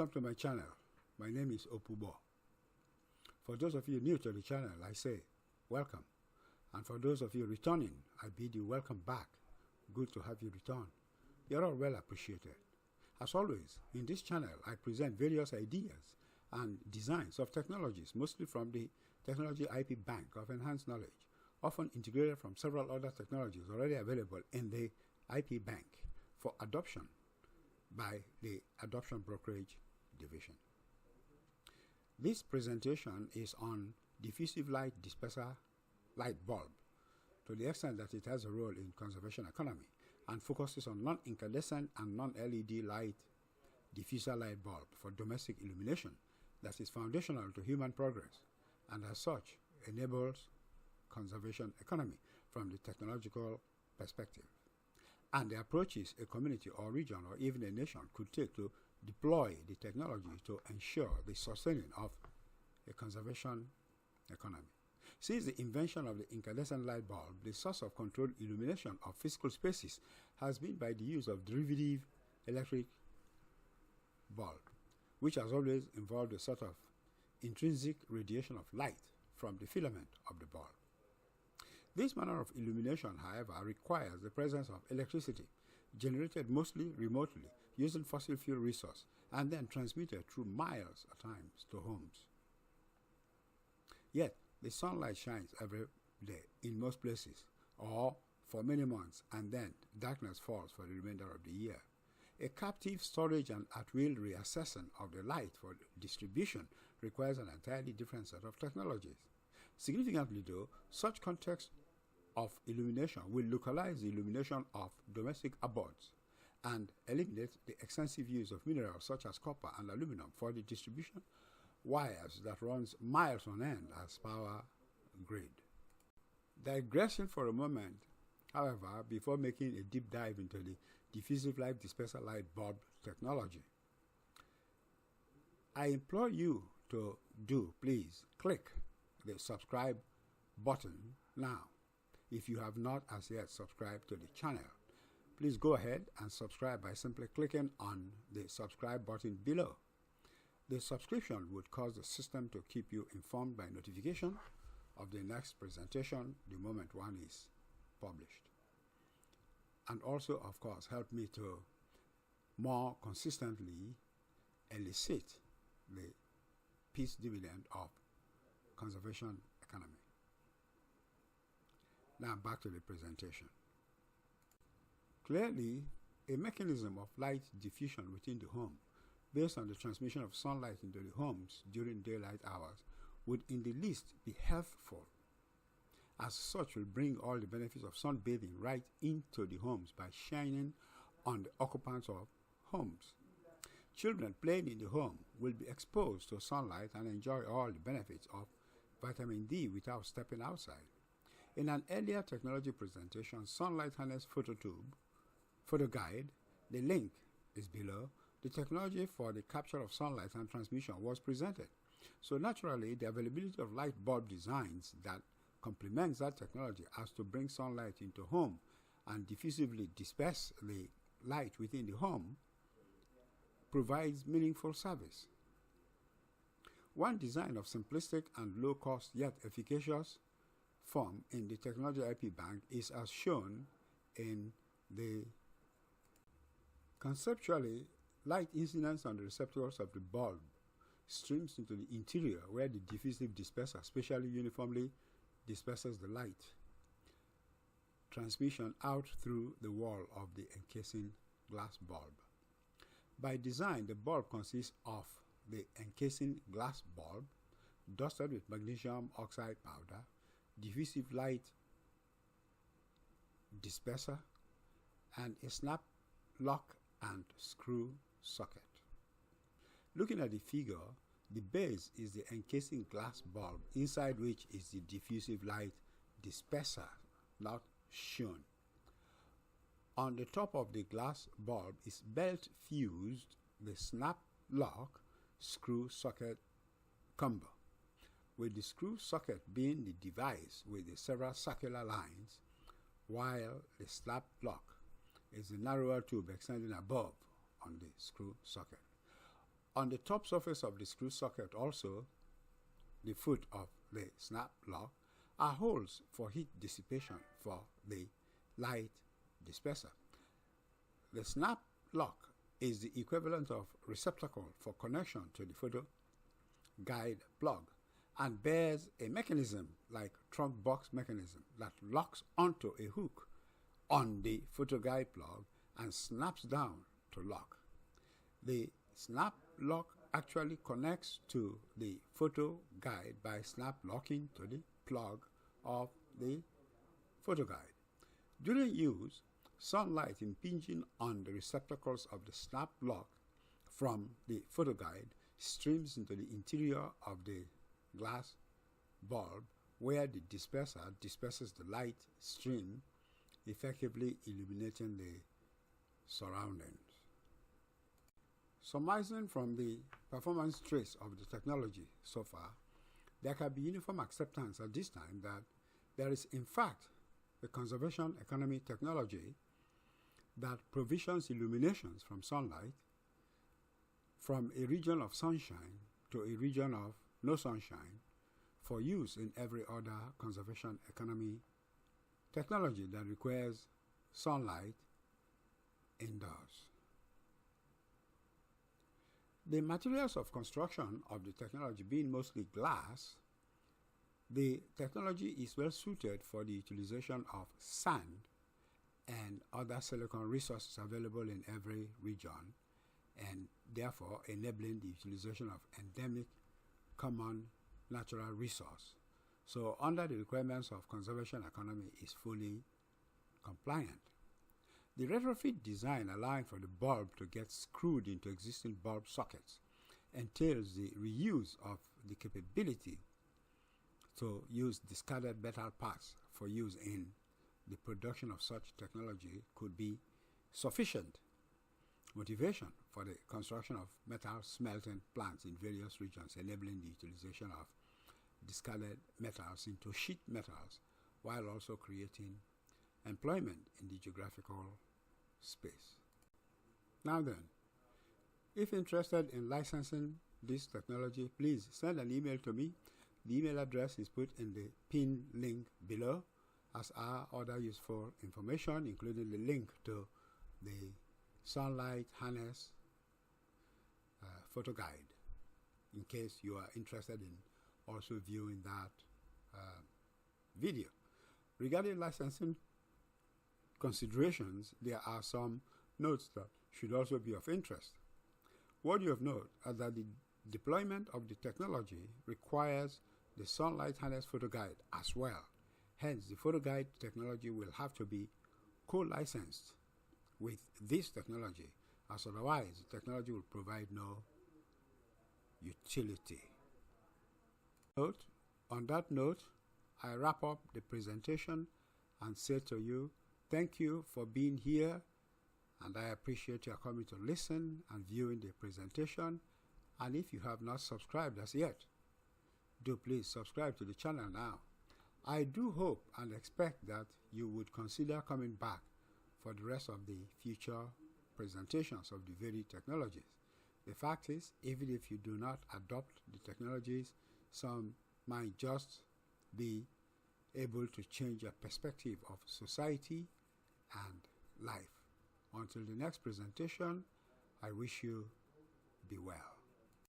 Welcome to my channel. My name is Opubo. For those of you new to the channel, I say welcome. And for those of you returning, I bid you welcome back. Good to have you return. You're all well appreciated. As always, in this channel, I present various ideas and designs of technologies, mostly from the Technology IP Bank of Enhanced Knowledge, often integrated from several other technologies already available in the IP Bank for adoption by the Adoption Brokerage Division. This presentation is on diffusive light disperser light bulb, to the extent that it has a role in conservation economy, and focuses on non-incandescent and non-LED light diffuser light bulb for domestic illumination that is foundational to human progress, and as such enables conservation economy from the technological perspective, and the approaches a community or region or even a nation could take to deploy the technology to ensure the sustaining of a conservation economy. Since the invention of the incandescent light bulb, the source of controlled illumination of physical spaces has been by the use of derivative electric bulb, which has always involved a sort of intrinsic radiation of light from the filament of the bulb. This manner of illumination, however, requires the presence of electricity, generated mostly remotely using fossil fuel resource and then transmitted through miles at times to homes. Yet, the sunlight shines every day in most places, or for many months, and then darkness falls for the remainder of the year. A captive storage and at-will reassessment of the light for distribution requires an entirely different set of technologies. Significantly though, such context of illumination will localize the illumination of domestic abodes and eliminate the extensive use of minerals such as copper and aluminum for the distribution wires that runs miles on end as power grid. Digressing for a moment, however, before making a deep dive into the diffusive light disperser light bulb technology, I implore you to please click the subscribe button now. If you have not as yet subscribed to the channel, please go ahead and subscribe by simply clicking on the subscribe button below. The subscription would cause the system to keep you informed by notification of the next presentation the moment one is published. And also, of course, help me to more consistently elicit the peace dividend of conservation economy. Now back to the presentation. Clearly, a mechanism of light diffusion within the home based on the transmission of sunlight into the homes during daylight hours would in the least be helpful, as such will bring all the benefits of sunbathing right into the homes by shining on the occupants of homes. Children playing in the home will be exposed to sunlight and enjoy all the benefits of vitamin D without stepping outside. In an earlier technology presentation, Sunlight Harness photo guide, the link is below, the technology for the capture of sunlight and transmission was presented. So naturally, the availability of light bulb designs that complements that technology as to bring sunlight into home and diffusively disperse the light within the home provides meaningful service. One design of simplistic and low-cost yet efficacious form in the Technology IP Bank is as shown in the conceptually light incidence on the receptacles of the bulb streams into the interior where the diffusive disperser specially uniformly disperses the light transmission out through the wall of the encasing glass bulb. By design, the bulb consists of the encasing glass bulb dusted with magnesium oxide powder, diffusive light disperser, and a snap lock and screw socket. Looking at the figure, the base is the encasing glass bulb, inside which is the diffusive light disperser, not shown. On the top of the glass bulb is belt fused the snap lock screw socket combo, with the screw socket being the device with the several circular lines, while the snap lock is the narrower tube extending above on the screw socket. On the top surface of the screw socket also, the foot of the snap lock, are holes for heat dissipation for the light disperser. The snap lock is the equivalent of receptacle for connection to the photo guide plug and bears a mechanism like trunk box mechanism that locks onto a hook on the photo guide plug and snaps down to lock. The snap lock actually connects to the photo guide by snap locking to the plug of the photo guide. During use, sunlight impinging on the receptacles of the snap lock from the photo guide streams into the interior of the glass bulb where the disperser disperses the light stream, effectively illuminating the surroundings. Surmising from the performance trace of the technology so far, there can be uniform acceptance at this time that there is in fact a conservation economy technology that provisions illuminations from sunlight from a region of sunshine to a region of no sunshine for use in every other conservation economy technology that requires sunlight indoors. The materials of construction of the technology being mostly glass, the technology is well suited for the utilization of sand and other silicon resources available in every region, and therefore enabling the utilization of endemic common natural resource. So under the requirements of conservation economy is fully compliant. The retrofit design allowing for the bulb to get screwed into existing bulb sockets entails the reuse of the capability to use discarded metal parts for use in the production of such technology could be sufficient motivation for the construction of metal smelting plants in various regions, enabling the utilization of discarded metals into sheet metals while also creating employment in the geographical space. Now then, if interested in licensing this technology, please send an email to me. The email address is put in the pinned link below, as are other useful information, including the link to the sunlight harness photo guide, in case you are interested in also viewing that video. Regarding licensing considerations, there are some notes that should also be of interest. Worthy of note is that the deployment of the technology requires the sunlight harness photo guide as well. Hence, the photo guide technology will have to be co-licensed with this technology, as otherwise the technology will provide no utility. On that note, I wrap up the presentation and say to you, thank you for being here, and I appreciate your coming to listen and viewing the presentation. And if you have not subscribed as yet, do please subscribe to the channel now. I do hope and expect that you would consider coming back for the rest of the future presentations of the very technologies. The fact is, even if you do not adopt the technologies, some might just be able to change your perspective of society and life. Until the next presentation, I wish you be well.